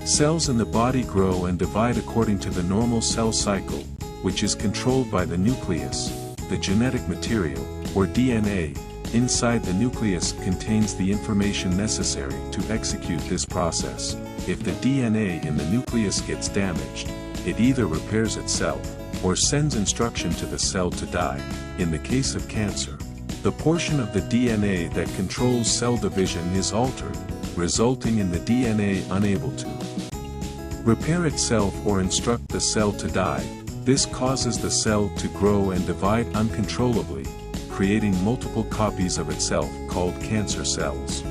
Cells in the body grow and divide according to the normal cell cycle, which is controlled by the nucleus. The genetic material, or DNA, inside the nucleus contains the information necessary to execute this process. If the DNA in the nucleus gets damaged, it either repairs itself, or sends instruction to the cell to die. In the case of cancer, the portion of the DNA that controls cell division is altered, resulting in the DNA unable to repair itself or instruct the cell to die. This causes the cell to grow and divide uncontrollably, creating multiple copies of itself called cancer cells,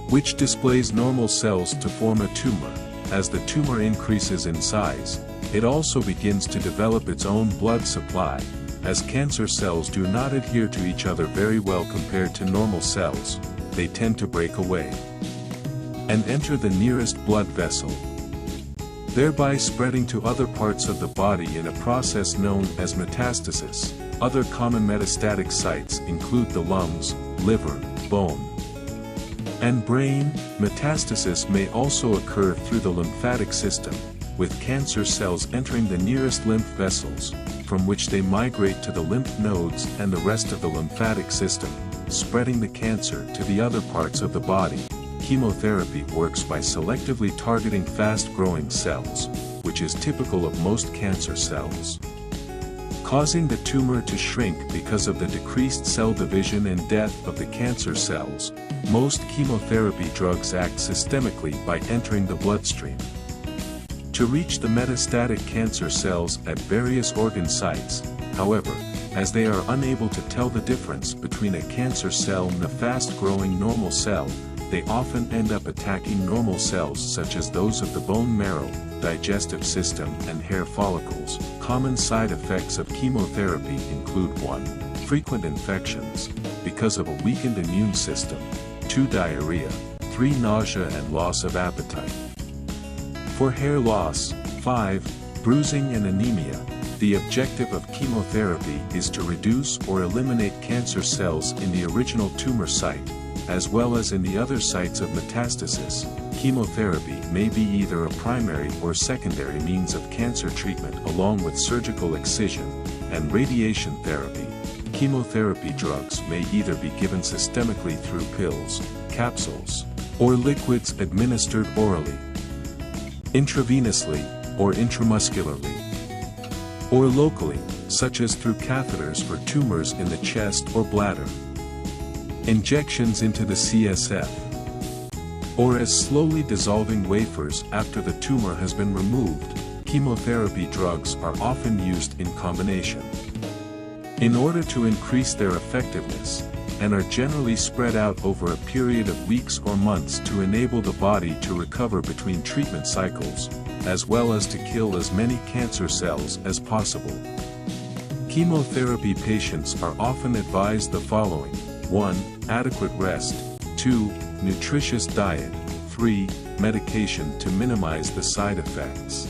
which displays normal cells to form a tumor. As the tumor increases in size, it also begins to develop its own blood supply, as cancer cells do not adhere to each other very well compared to normal cells. They tend to break away and enter the nearest blood vessel, thereby spreading to other parts of the body in a process known as metastasis. Other common metastatic sites include the lungs, liver, bone, and brain. Metastasis may also occur through the lymphatic system, with cancer cells entering the nearest lymph vessels, from which they migrate to the lymph nodes and the rest of the lymphatic system, spreading the cancer to the other parts of the body. Chemotherapy works by selectively targeting fast-growing cells, which is typical of most cancer cells, causing the tumor to shrink because of the decreased cell division and death of the cancer cells. Most chemotherapy drugs act systemically by entering the bloodstream to reach the metastatic cancer cells at various organ sites. However, as they are unable to tell the difference between a cancer cell and a fast-growing normal cell, they often end up attacking normal cells such as those of the bone marrow, digestive system, and hair follicles. Common side effects of chemotherapy include 1. Frequent infections, because of a weakened immune system. 2. Diarrhea. 3. Nausea and loss of appetite. For hair loss. 5. Bruising and anemia. The objective of chemotherapy is to reduce or eliminate cancer cells in the original tumor site, as well as in the other sites of metastasis. Chemotherapy may be either a primary or secondary means of cancer treatment along with surgical excision and radiation therapy. Chemotherapy drugs may either be given systemically through pills, capsules, or liquids administered orally, intravenously, or intramuscularly, or locally, such as through catheters for tumors in the chest or bladder, injections into the CSF, or as slowly dissolving wafers after the tumor has been removed. Chemotherapy drugs are often used in combination in order to increase their effectiveness, and are generally spread out over a period of weeks or months to enable the body to recover between treatment cycles, as well as to kill as many cancer cells as possible. Chemotherapy patients are often advised the following: 1. Adequate rest. 2. Nutritious diet. 3. Medication to minimize the side effects.